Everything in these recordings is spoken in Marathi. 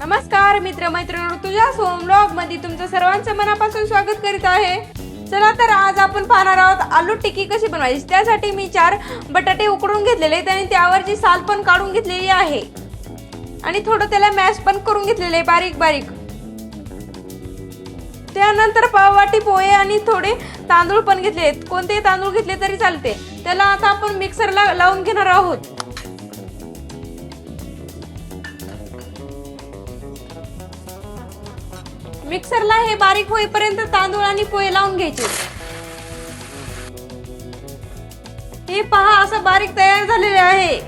नमस्कार मित्र मैत्रिणींनो, तुझ्या सोम व्लॉग मध्ये तुमचं सर्वांचं मनापासून स्वागत करीत आहे। चला तर आज आपण पाहणार आहोत आलू टिक्की कशी बनवायची। त्यासाठी मी 4 बटाटे उकडून घेतलेले आहेत आणि त्यावरची साल पण काढून घेतलेली आहे आणि थोडं त्याला मॅश पण करून घेतलेले बारीक बारीक। त्यानंतर पाववाटी पोहे आणि थोडे तांदूळ पण घेतले, कोणते तांदूळ घेतले तरी चालते। त्याला आता आपण मिक्सरला लावून घेणार आहोत। मिक्सरला हे बारीक होईपर्यंत तांदूळ आणि पोहे लावून घ्यायचे। हे पहा असं बारीक तयार झालेले आहे।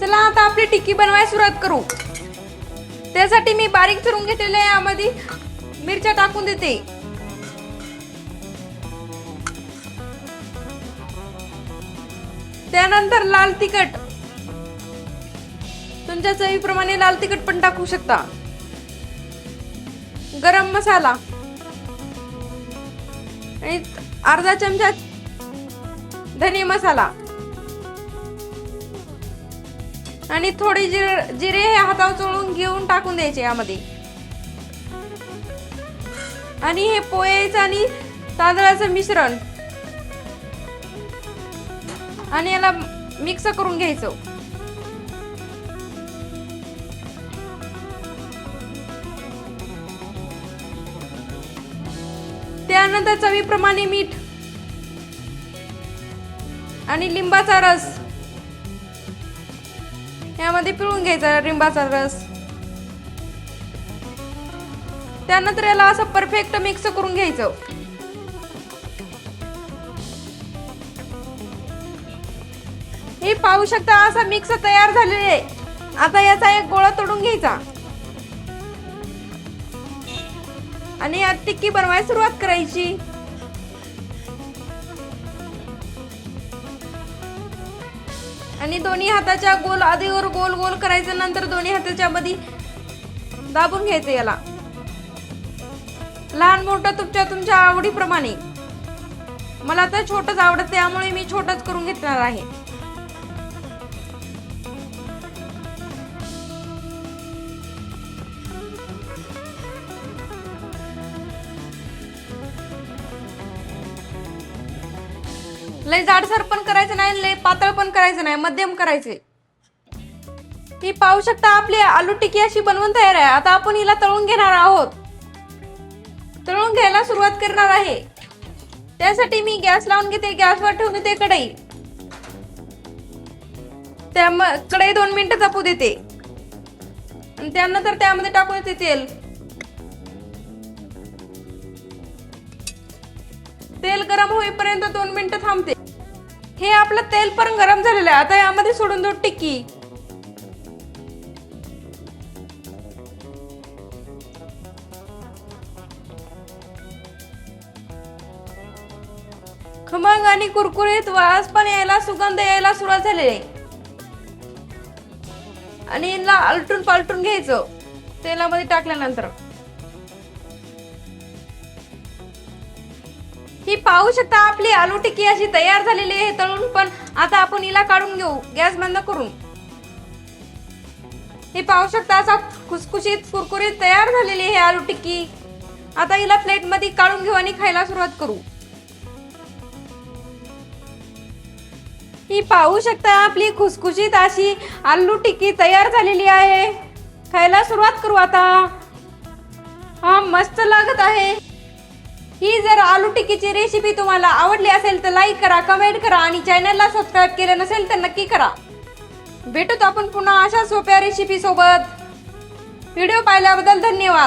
चला आता आपली टिक्की बनवायला सुरुवात करू। त्यासाठी मी बारीक चिरून घेतलेले आहे, यामध्ये मिरच्या टाकून देते। त्यानंतर लाल तिखट, तुमच्या चवीप्रमाणे लाल तिखट पण टाकू शकता। गरम मसाला आणि अर्धा चमचा धने मसाला आणि थोडे जिरे हे हातावर चोळून घेऊन टाकून द्यायचे यामध्ये। आणि हे पोहेचं आणि तांदळाचं मिश्रण आणि याला मिक्स करून घ्यायचं। त्यानंतर चवीप्रमाणे मीठ आणि लिंबाचा रस यामध्ये पिळून घ्यायचा, लिंबाचा रस। त्यानंतर याला असं परफेक्ट मिक्स करून घ्यायचं। हे पाहू शकता असा मिक्स तयार झालेला आहे। आता याचा एक गोळा तोडून घ्यायचा आणि यात टिक्की बनवायला सुरुवात करायची। आणि दोन्ही हाताच्या गोल आधीवर गोल गोल करायचं, नंतर दोन्ही हाताच्या मध्ये दाबून घ्यायचं। याला लहान मोठं तुमच्या आवडीप्रमाणे, मला तर छोटच आवडत त्यामुळे मी छोटच करून घेणार आहे। लय जाडसर पण करायचं नाही, लय पातळ पण करायचं नाही, मध्यम करायचे। ही पाहू शकता आपली आलू टिक्की अशी बनवून तयार आहे। आता आपण हिला तळून घेणार आहोत। तळून घ्यायला सुरुवात करणार आहे। त्यासाठी मी गॅस लावून घेते, गॅसवर ठेवून देते कढई। कढई 2 मिनिटं तापू देते आणि त्यानंतर त्यामध्ये टाकून देते तेल। तेल गरम होईपर्यंत 2 मिनिटं थांबते। हे आपलं तेल पण गरम झालेलं आहे। आता यामध्ये सोडून देऊ टिक्की। खमंग आणि कुरकुरीत वास पण यायला, सुगंध यायला सुरुवात झालेली आहे। आणि याला आलटून पालटून घ्यायचं तेलामध्ये टाकल्यानंतर। ही पाहू शकता आपली आलू टिक्की अशी तयार झालेली आहे तळून पण। आता आपण हिला काढून घेऊ गॅस बंद करून। ही पाहू शकता असा खुसखुशीत कुरकुरीत तयार झालेली आहे आलू टिक्की। आता हिला प्लेट मध्ये काढून घेऊ आणि खायला सुरुवात करू। ही पाहू शकता आपली खुसखुशीत अशी आलू टिक्की तयार झालेली आहे। खायला सुरुवात करू आता। हा मस्त लागत आहे। ही जर आलू टिक्कीची रेसिपी तुम्हाला आवडली असेल तर लाईक करा, कमेंट करा आणि चॅनलला सबस्क्राईब केलं नसेल तर नक्की करा। भेटूत आपण पुन्हा अशा सोप्या रेसिपी सोबत। व्हिडिओ पाहिल्याबद्दल धन्यवाद।